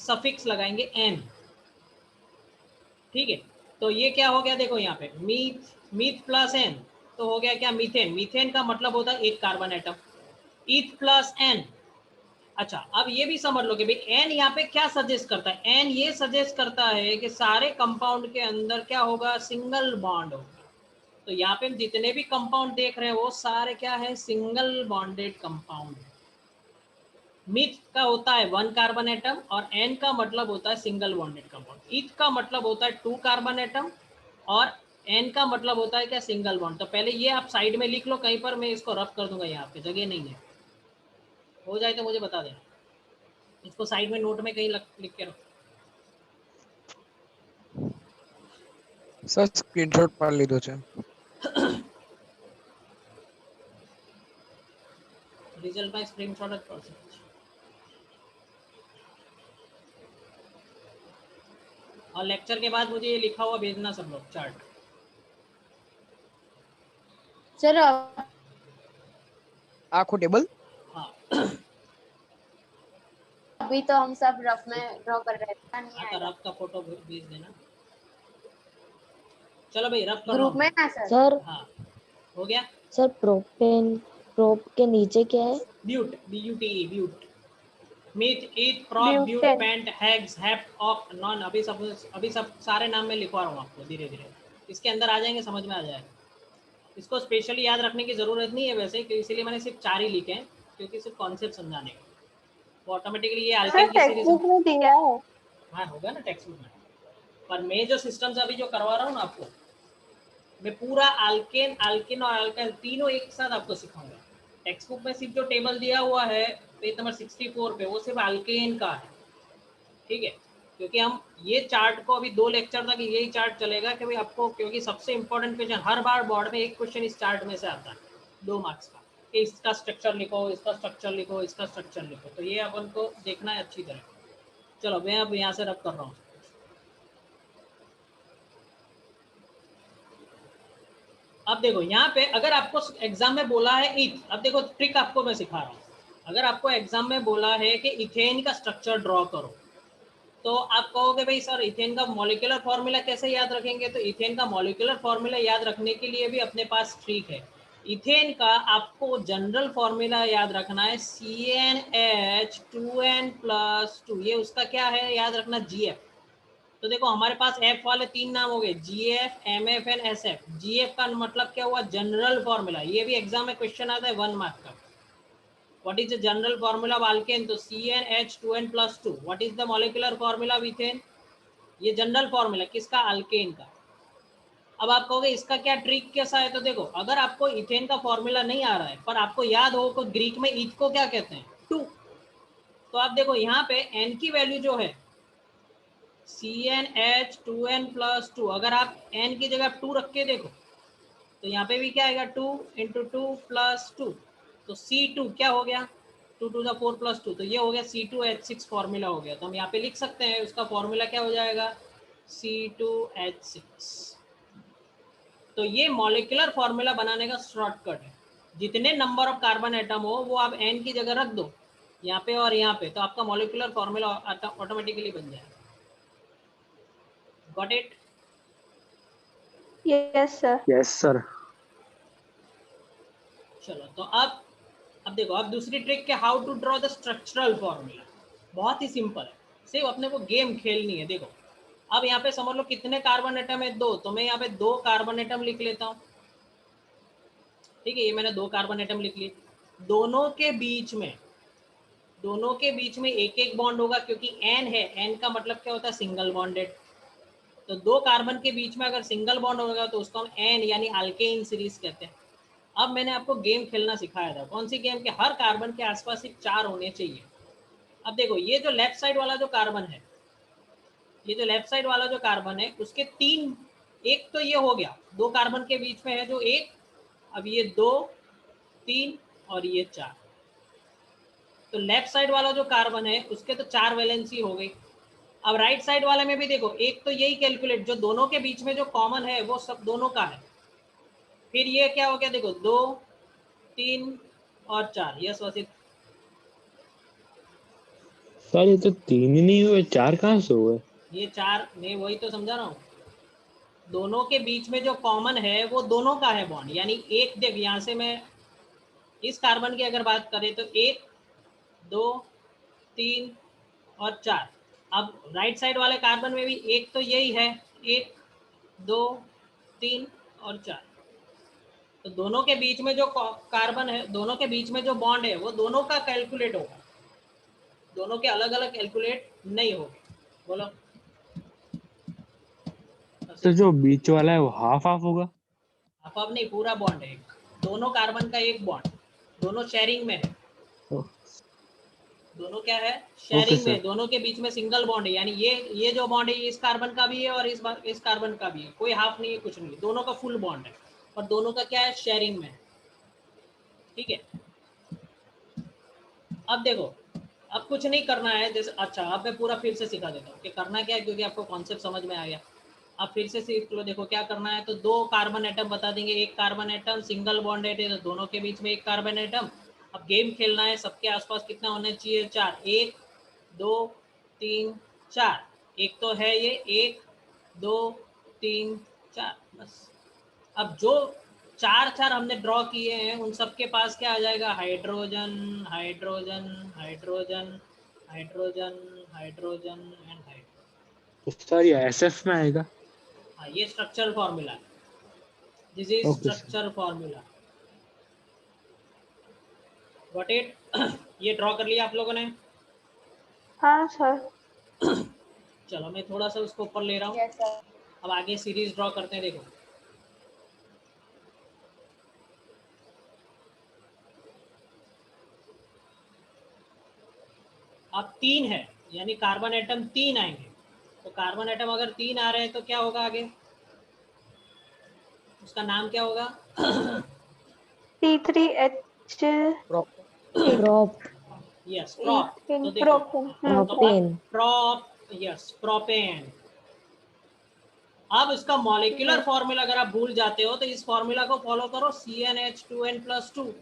Suffix लगाएंगे N, ठीक है। तो ये क्या हो गया, देखो यहाँ पे मीथ प्लस एन, तो हो गया क्या, मीथेन। मीथेन का मतलब होता है एक कार्बन एटम। ईथ प्लस एन, अच्छा अब ये भी समझ लो कि भाई एन यहाँ पे क्या सजेस्ट करता है, एन ये सजेस्ट करता है कि सारे कंपाउंड के अंदर क्या होगा, सिंगल बॉन्ड होगा। तो यहाँ पे हम जितने भी कंपाउंड देख रहे हैं वो सारे क्या है, सिंगल बॉन्डेड कंपाउंड। मीथ का होता है 1 कार्बन एटम और एन का मतलब होता है सिंगल बॉन्डेड कंपाउंड। ईथ का मतलब होता है 2 कार्बन एटम और एन का मतलब होता है क्या, सिंगल बॉन्ड। तो पहले ये आप साइड में लिख लो कहीं पर, मैं इसको रफ कर दूंगा, यहाँ पे जगह नहीं है, हो जाए तो मुझे बता देना। इसको साइड में नोट में कहीं लिख के रखो। सर स्क्रीनशॉट पाड़ लीधो છે। Result by screenshot eight percent. और लेक्चर के बाद मुझे ये लिखा हुआ भेजना सब लोग, चार्ट। सर આખું ટેબલ हाँ अभी तो हम सब रफ में ड्रॉ कर रहे थे, नहीं हाँ, तो आएगा रफ का फोटो भेज देना। चलो भाई रफ कर रहा ग्रुप हूँ में ना सर। सर हाँ हो गया। सर प्रोप के नीचे क्या है? But, BUTE, but. Meth, eth, prop, but, butane. Pent, hex, hept, oct, non. अभी सब सारे नाम में लिखवा रहा हूँ आपको, धीरे धीरे इसके अंदर आ जाएंगे, समझ में आ जाएगा। इसको स्पेशली याद रखने की ज़रूरत नहीं है वैसे, इसीलिए मैंने सिर्फ 4 ही लिखे हैं, क्योंकि सिर्फ कॉन्सेप्ट समझाने का। वो ऑटोमेटिकली ये सर अल्केन की टेक्स्ट सीरीज बुक में दिया है। हाँ होगा ना टेक्स्ट बुक में, पर मैं जो सिस्टम से अभी जो करवा रहा हूँ ना आपको, मैं पूरा अल्केन और अल्काइल तीनों एक साथ आपको सिखाऊंगा। टेक्स्ट बुक में सिर्फ जो टेबल दिया हुआ है पेज नंबर 64 पे, वो सिर्फ अल्केन का है, ठीक है। क्योंकि हम ये चार्ट को अभी 2 लेक्चर तक यही चार्ट चलेगा कि भाई आपको, क्योंकि सबसे इंपॉर्टेंट क्वेश्चन हर बार बोर्ड में एक क्वेश्चन इस चार्ट में से आता है 2 मार्क्स का, कि इसका स्ट्रक्चर लिखो, इसका स्ट्रक्चर लिखो, इसका स्ट्रक्चर लिखो। तो ये अपन को देखना है अच्छी तरह। चलो मैं अब यहाँ से रब कर रहा हूँ। अब देखो यहाँ पे अगर आपको एग्जाम में बोला है ईथ, अब देखो ट्रिक आपको मैं सिखा रहा हूँ। अगर आपको एग्जाम में बोला है कि इथेन का स्ट्रक्चर ड्रॉ करो, तो आप कहोगे भाई सर इथेन का मॉलिक्यूलर फॉर्मूला कैसे याद रखेंगे? तो इथेन का मॉलिक्यूलर फॉर्मूला याद रखने के लिए भी अपने पास ट्रिक है। इथेन का आपको जनरल फॉर्मूला याद रखना है, CnH2n+2। ये उसका क्या है याद रखना, GF। तो देखो हमारे पास एफ वाले 3 नाम हो गए, GF, MF and SF। GF का मतलब क्या हुआ, जनरल फॉर्मूला। ये भी एग्जाम में क्वेश्चन आता है 1 मार्क का। What is the general formula of alkane? तो CnH2n+2। What is the molecular formula of ethane? ये जनरल फॉर्मूला किसका, अल्केन का। अब आप कहोगे इसका क्या ट्रिक कैसा है? तो देखो अगर आपको इथेन का फॉर्मूला नहीं आ रहा है पर आपको याद हो, तो ग्रीक में ईथ को क्या कहते हैं, 2। तो आप देखो यहाँ पे n की वैल्यू जो है CnH2n+2, अगर आप n की जगह 2 रख के देखो तो यहाँ पे भी क्या आएगा, 2 × 2 + 2। तो C2 क्या हो गया, 2 × 4 + 2, तो ये हो गया C2H6 फॉर्मूला हो गया। तो हम यहाँ पे लिख सकते हैं उसका फॉर्मूला क्या हो जाएगा, C2H6। तो ये मॉलिक्यूलर फॉर्मूला बनाने का शॉर्टकट है। जितने नंबर ऑफ कार्बन एटम हो वो आप n की जगह रख दो यहाँ पे और यहाँ पे, तो आपका मॉलिक्यूलर फॉर्मूला ऑटोमेटिकली बन जाएगा। Got it? Yes sir. Yes sir. चलो तो अब देखो, अब दूसरी ट्रिक के how to draw the structural formula. बहुत ही सिंपल है, सिर्फ अपने को गेम खेलनी है। देखो अब यहाँ पे समझ लो कितने कार्बन एटम है, 2। तो मैं यहाँ पे 2 कार्बन एटम लिख लेता हूँ, ठीक है। ये मैंने 2 कार्बन एटम लिख लिए। दोनों के बीच में एक एक बॉन्ड होगा, क्योंकि n है, n का मतलब क्या होता है, सिंगल बॉन्डेड। तो 2 कार्बन के बीच में अगर सिंगल बॉन्ड होगा तो उसको हम n यानी अल्केन सीरीज कहते हैं। अब मैंने आपको गेम खेलना सिखाया था, कौन सी गेम के हर कार्बन के आसपास सिर्फ 4 होने चाहिए। अब देखो ये जो लेफ्ट साइड वाला जो कार्बन है, उसके 3, एक तो ये हो गया 2 कार्बन के बीच में है जो 1, अब ये 2, 3 और ये 4। तो लेफ्ट साइड वाला जो कार्बन है उसके तो 4 वैलेंसी हो गई। अब राइट साइड वाले में भी देखो, एक तो यही कैलकुलेट, जो दोनों के बीच में जो कॉमन है वो सब दोनों का है। फिर ये क्या हो गया, देखो 2, 3 और 4। यस वसित? सर ये तो 3 ही नहीं हुए, 4 कहाँ से हुए? ये 4, मैं वही तो समझा रहा हूँ। दोनों के बीच में जो कॉमन है वो दोनों का है बॉन्ड, यानी एक, देख यहाँ से मैं इस कार्बन की अगर बात करें तो 1 2 3 और 4। अब राइट साइड वाले कार्बन में भी एक तो यही है, 1 2 3 और 4। तो दोनों के बीच में जो कार्बन है, दोनों के बीच में जो बॉन्ड है वो दोनों का कैलकुलेट होगा, दोनों के अलग अलग कैलकुलेट नहीं होंगे। बोलो। तो जो बीच वाला है वो हाफ हाफ होगा? अब नहीं, पूरा बॉन्ड है, दोनों कार्बन का एक बॉन्ड, दोनों शेयरिंग में है। ओह, दोनों क्या है, ओके शेयरिंग में, सर। दोनों के बीच में सिंगल बॉन्ड है, यानी ये जो बॉन्ड है इस कार्बन का भी है और इस कार्बन का भी है, कोई हाफ नहीं है, कुछ नहीं, दोनों का फुल बॉन्ड है और दोनों का क्या है, शेयरिंग में है। ठीक है। अब देखो, अब कुछ नहीं करना है, जैसे अच्छा अब मैं पूरा फिर से सिखा देता हूँ कि करना क्या है, क्योंकि आपको कॉन्सेप्ट समझ में आ गया। अब फिर से सीख लो, देखो क्या करना है। तो 2 कार्बन एटम बता देंगे, एक कार्बन एटम सिंगल बॉन्डेड है तो दोनों के बीच में एक कार्बन एटम। अब गेम खेलना है, सबके आसपास कितना होना चाहिए, 4, 1 2 3 4। एक तो है ये, 1 2 3 4, बस। अब जो 4 हमने ड्रॉ किए हैं उन सबके पास क्या आ जाएगा, hydrogen hydrogen hydrogen hydrogen hydrogen and hydrogen. तो सर ये एसएफ में आएगा? हाँ, ये structural formula, this is okay sir. Structure formula. Got it? ये ड्रॉ कर लिया आप लोगों ने? हाँ सर। चलो मैं थोड़ा सा उसको ऊपर ले रहा हूँ। Yes sir. अब आगे सीरीज ड्रॉ करते हैं, देखो। अब 3 है, यानी कार्बन एटम 3 आएंगे। तो कार्बन एटम अगर 3 आ रहे हैं तो क्या होगा आगे, उसका नाम क्या होगा? T3H prop yes, prop. ethane तो देखो, propane हाँ, तो अब प्रोपेन प्रॉप, यस प्रोपेन। अब इसका मॉलिक्यूलर फॉर्मूला अगर आप भूल जाते हो तो इस फॉर्मूला को फॉलो करो, CnH2n+2।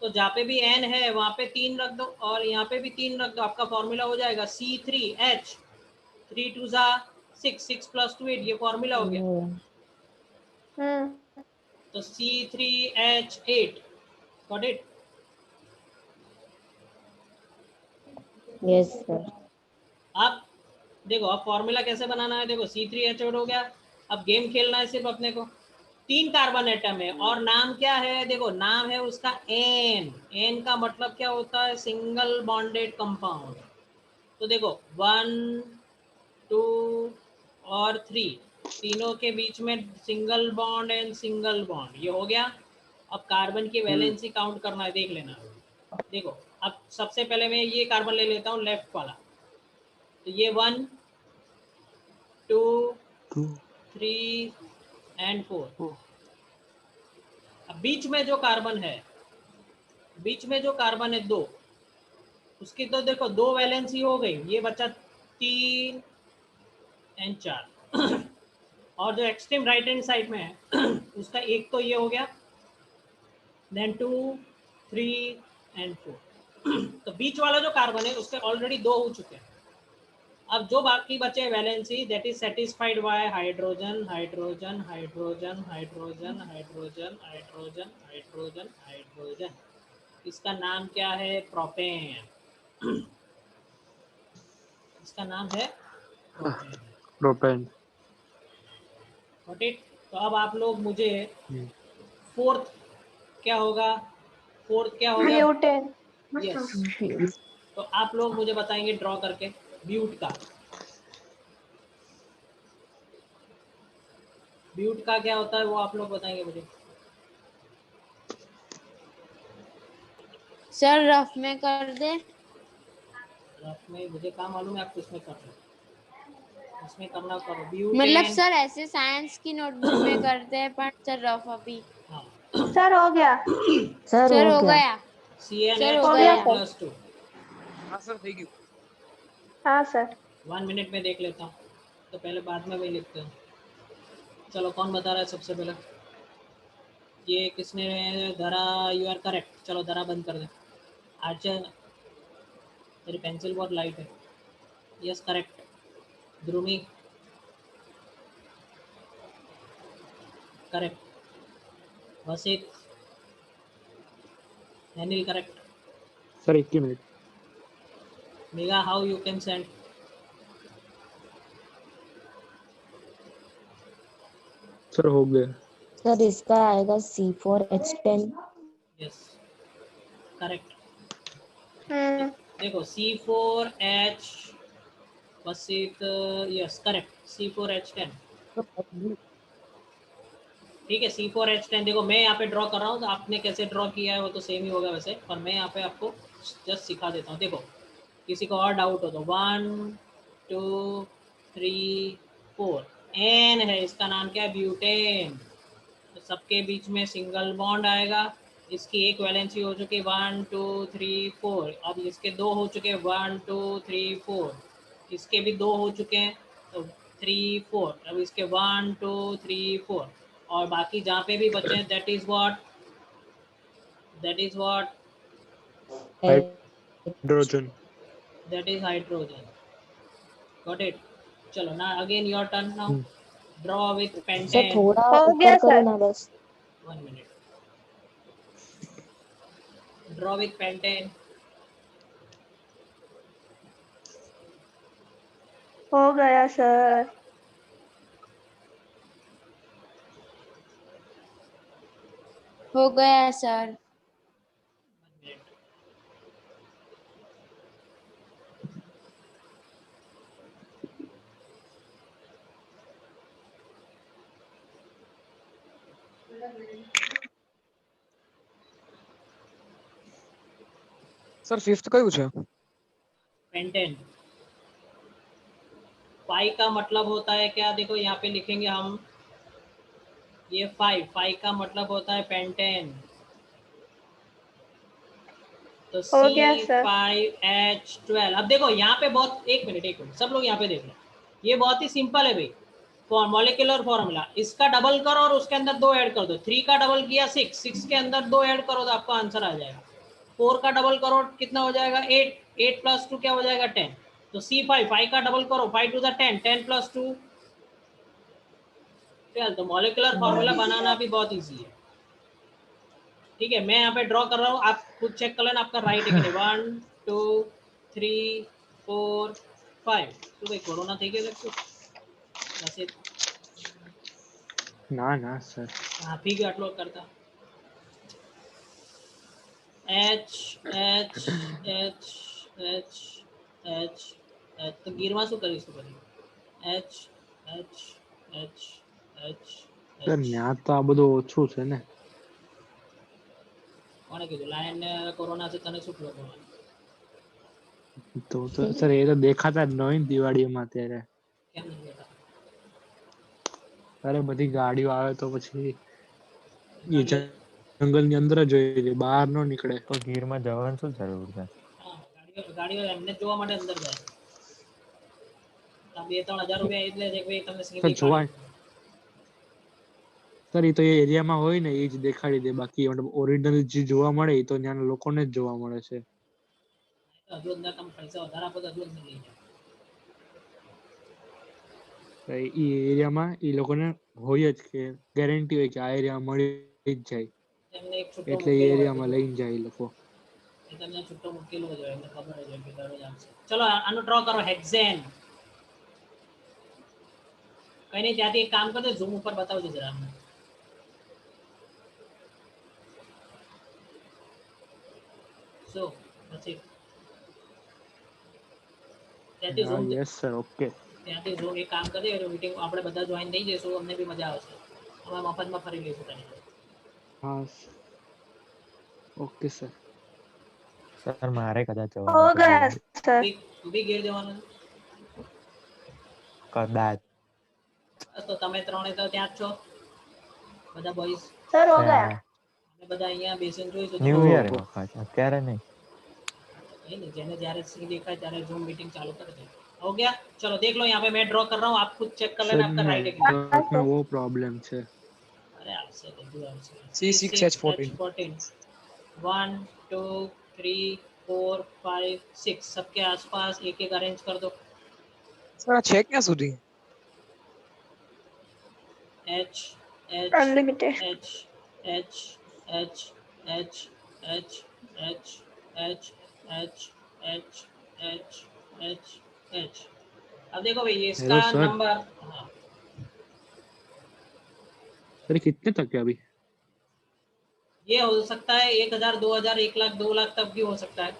तो जहाँ पे भी n है वहाँ पे 3 रख दो और यहाँ पे भी 3 रख दो, आपका फॉर्मूला हो जाएगा C3H, 3 2 6, 6 + 2 8, ये फॉर्मूला हो गया। तो C3H8, got it? Yes sir अब देखो, अब फॉर्मूला कैसे बनाना है, देखो C3H8 हो गया। अब गेम खेलना है सिर्फ अपने को। 3 कार्बन एटम है और नाम क्या है, देखो नाम है उसका एन। एन का मतलब क्या होता है, सिंगल बॉन्डेड कंपाउंड। तो देखो 1 2 और 3, तीनों के बीच में single bond and single bond, ये हो गया। अब कार्बन की वैलेंसी काउंट करना है, देख लेना। देखो, अब सबसे पहले मैं ये कार्बन ले लेता हूँ लेफ्ट वाला। तो ये 1 2 2 3 एंड 4। 4। अब बीच में जो कार्बन है, बीच में जो कार्बन है 2, उसकी तो देखो 2 वैलेंसी हो गई, ये बचा 3 एंड 4। और जो एक्सट्रीम राइट हैंड साइड में है उसका एक तो ये हो गया, देन 2 3 एंड 4। तो बीच वाला जो कार्बन है उसके ऑलरेडी 2 हो चुके हैं। अब जो बाकी बचे valency, that is satisfied by hydrogen hydrogen hydrogen hydrogen hydrogen hydrogen hydrogen hydrogen. इसका नाम क्या है, प्रोपेन। इसका नाम है प्रोपेन। प्रोपेन। Got it? तो अब आप लोग मुझे फोर्थ क्या होगा, फोर्थ क्या होगा? ब्यूटेन। यस। तो आप लोग मुझे बताएंगे ड्रॉ करके ब्यूट का। ब्यूट का क्या होता है वो आप लोग बताएंगे मुझे। सर रफ में कर दे। रफ में मुझे क्या मालूम है, आप किसमें कर रहे हो, इसमें करना करो। मतलब ब्यूटेन। सर ऐसे साइंस की नोटबुक में करते हैं पर सर रफ अभी। हाँ, सर हो गया। सर सर हो हो गया गया। सर हो गया सर। CnH2n+2। हाँ सर थैंक यू। हाँ सर। 1 मिनट में देख लेता हूँ, तो पहले बाद में वही लिखते हैं। चलो कौन बता रहा है सबसे पहले, ये किसने धरा? You are correct. चलो धरा बंद कर दे। अच्छा, तेरी पेंसिल बहुत लाइट है। Yes correct. Dhrumi correct. Vasit Anil correct. Sir 1 minute. Megha how you can send. Sir हो गया. सर इसका आएगा C4H10. Yes correct. देखो C4H वसित यस करेक्ट C4H10. ठीक है C4H10. देखो मैं यहाँ पे ड्रॉ कर रहा हूँ तो आपने कैसे ड्रॉ किया है वो तो सेम ही होगा वैसे, पर मैं यहाँ पे आपको जस्ट सिखा देता हूँ. देखो किसी को और डाउट हो तो 1 2 3 4 एन है, इसका नाम क्या है ब्यूटेन. तो सबके बीच में सिंगल बॉन्ड आएगा. इसकी एक वैलेंसी हो चुकी 1 2 3 4. अब इसके दो हो चुके 1 2 3 4. इसके भी दो हो चुके हैं तो 3 4. अब इसके 1 2 3 4 और बाकी जहाँ पे भी बचे हैं that is what hydrogen. That is hydrogen. Got it. चलो ना again your turn now. Draw with sir pentane. थोड़ा हो ऊपर गया, करो सर. ना बस. 1 मिनट. Draw with pentane. हो गया सर. हो गया सर. 1 मिनट. સર ફિફ્થ કયું છે? पेंटेन. पाई का मतलब होता है क्या, देखो यहाँ पे लिखेंगे हम ये 5 का मतलब होता है पेंटेन. तो हो गया, सर. C5H12. अब देखो यहाँ पे बहुत एक मिनट सब लोग यहाँ पे देख लो. ये बहुत ही सिंपल है भाई. Molecular formula. इसका डबल करो और उसके अंदर 2 ऐड कर दो. 3 का डबल किया 6. 6 के अंदर 2 ऐड करो तो आपका आंसर आ जाएगा. 4 का डबल करो कितना हो जाएगा 8. 8 + 2 क्या हो जाएगा 10. तो C5 5 का डबल करो 5 2 10. 10 + 2 12. तो मॉलिक्यूलर फॉर्मूला बनाना भी बहुत ईजी है. ठीक है मैं यहाँ पे ड्रॉ कर रहा हूँ, आप खुद चेक कर लेना आपका राइट है कि नहीं. 1 2 3 4 5. तो भाई कोरोना થઈ ગયો છે વસે ના ના સર. આપી ગયો આટલો કરતા. H H H H H H તો ગીરમાં શું કરીશું પછી H H H H sir H. ન્યા તો આ બધું ઓછું છે ને. કોણે કીધું લાયન ને કોરોના છે તને શું પ્રોબ્લેમ? તો સર એ તો દેખાતા જ નહીં દિવાળીમાં અત્યારે. કેમ નહીં દેતા? અરે બધી ગાડીઓ આવે તો પછી એ જંગલની અંદર જ હોય છે, બહાર ન નીકળે. તો ગીરમાં જવાની શું જરૂર છે? હા ગાડીઓ એમને જ જોવા માટે અંદર જાય. 2-3 હજાર રૂપિયા એટલે છે કે ભાઈ તમે સર સીધી જોવા સર એ તો એ એરિયામાં હોય ને એ જ દેખાડી દે, બાકી મતલબ ઓરિજિનલ જે જોવા મળે એ તો ત્યાંના લોકોને જ જોવા મળે છે. હજુ અંદર તમે પૈસા વધારે આપો તો હજુ અંદર લઈ જાય. એ એરિયામાં એ લોકોને હોય જ કે ગેરંટી હોય કે આ એરિયા મળી જ જાય, એમને એક છૂટો એટલે એ મૂકેલો હોય એરિયામાં લઈને જાય એ લોકો. એ તમને છૂટો મૂકેલો જ હોય એમને ખબર જ હોય કે દરરોજ આવશે. ચલો આનો ડ્રો કરો હેક્ઝેન. કઈ નહીં ત્યાંથી એક કામ કરજો ઝૂમ ઉપર બતાવજો જરા અમને. સો પછી ત્યાંથી ઝૂમ યસ સર ઓકે. ત્યાંથી ઝૂમ એક કામ કરજો મીટિંગ આપણે બધા જોઈન થઈ જઈશું, અમને બી મજા આવશે. અમે મફતમાં ફરી લઈશું તને. હા ઓકે સર. સર મારે કદાચ हो જવાનું છે गया દિવાળી. सर. તું બી ઘેર જવાનું કદાચ. તો તમે ત્રણે તો ત્યાં જ છો બધા બોયઝ. सर हो गया. અમે બધા અહીંયા બેસીને જોઈશું. ન્યુ યરમાં પાછા અત્યારે નહીં. नहीं नहीं जेने जયારે सी देखा है ત્યારે जूम मीटिंग चालू कर दे. हो गया चलो देख लो यहाँ पे मैं ड्रॉ कर रहा हूँ, आप खुद चेक कर लेना आपका राइट है कि नहीं. नेटवर्क में वो प्रॉब्लम છે. अरे आपसे બધું આવશે. C6H14. 1 2 3 4 5 6 सबके आसपास एक एक अरेंज कर दो. સર છે ક્યાં સુધી? H H Unlimited. H H H H H H H H H H H H। अब देखो भाई ये इसका Hello, sir. नंबर, हाँ सर कितने तक है अभी? ये हो सकता है 1000 2000 1 लाख 2 लाख तक भी हो सकता है,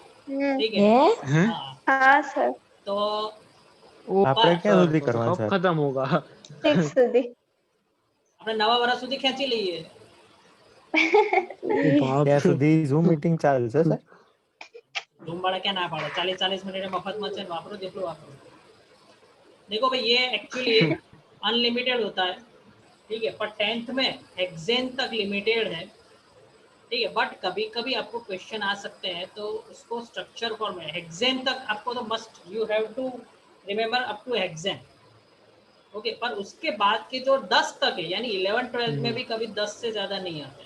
ठीक है। है हैं? हाँ हाँ सर, तो ओ આપણે ક્યાં સુધી तो કરવા कब सर? खत्म होगा? 6 સુધી. આપણે નવા વર્ષ સુધી ખેંચી લઈએ। ओ बाप ત્યાં रे। સુધી ઝૂમ મીટિંગ ચાલશે સર? ધૂમ વાળા क्या ना पाड़े, 40 मिनट मफत में છે, वापरो જેટલું वापरो। देखो भाई ये एक्चुअली अनलिमिटेड होता है, ठीक है, पर 10th में हेक्सेन तक लिमिटेड है, ठीक है। बट कभी कभी आपको क्वेश्चन आ सकते हैं तो उसको स्ट्रक्चर फॉर्म में हेक्सेन तक आपको तो must you have to remember up to hexane, okay. पर उसके बाद के जो 10 तक है यानी 11 12 में भी कभी 10 से ज़्यादा नहीं आते,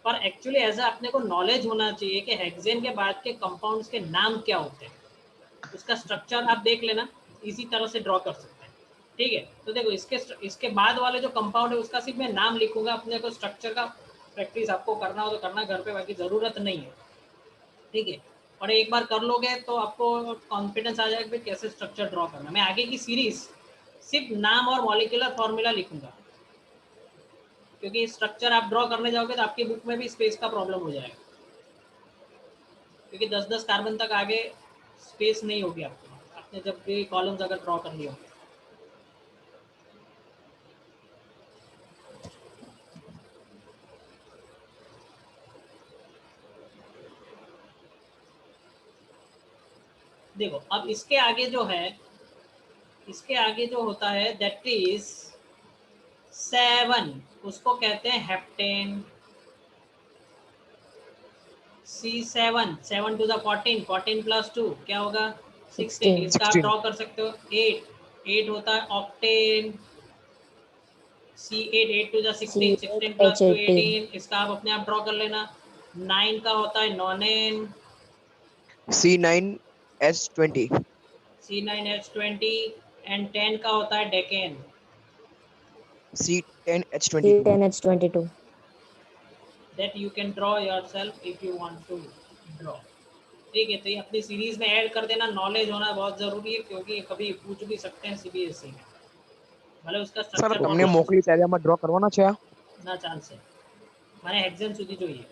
पर एक्चुअली ऐसा अपने को नॉलेज होना चाहिए कि हेक्सेन के बाद के कंपाउंड्स के नाम क्या होते हैं, उसका स्ट्रक्चर आप देख लेना, इसी तरह से ड्रॉ कर सकते हैं, ठीक है। तो देखो इसके बाद वाले जो कंपाउंड है उसका सिर्फ मैं नाम लिखूंगा, अपने को स्ट्रक्चर का प्रैक्टिस आपको करना हो तो करना घर पे, बाकी ज़रूरत नहीं है, ठीक है। और एक बार कर लोगे तो आपको कॉन्फिडेंस आ जाएगा कि कैसे स्ट्रक्चर ड्रॉ करना। मैं आगे की सीरीज सिर्फ नाम और मॉलिक्यूलर फॉर्मूला लिखूंगा, क्योंकि स्ट्रक्चर आप ड्रॉ करने जाओगे तो आपकी बुक में भी स्पेस का प्रॉब्लम हो जाएगा, क्योंकि 10-10 कार्बन तक आगे स्पेस नहीं होगी आपको, आपने जब भी कॉलम्स अगर ड्रॉ कर लिया। देखो अब इसके आगे जो है, इसके आगे जो होता है दैट इज 7, उसको कहते हैं heptane. C7 7 to the 14 14 plus 2 क्या होगा 16। इसका आप 16। ड्रॉ कर सकते हो 8 होता है octane. C8 8 to the 16 16 plus 2 18, इसका आप अपने आप ड्रॉ कर लेना। 9 का होता है नॉनेन। C9H20। C9H20 एंड 10 का होता है decane. C10H22। C10H22 that you can draw yourself if you want to draw, ठीक है। तो ये अपनी सीरीज में ऐड कर देना, नॉलेज होना बहुत ज़रूरी है, क्योंकि कभी पूछ भी सकते हैं सीबीएसई में, भले उसका સર स्ट्रक्चर તમને મોકલી ત્યારે આમાં ડ્રો કરવાના છે? ना चांस है, मैंने हेक्सेन સુધી જોઈએ।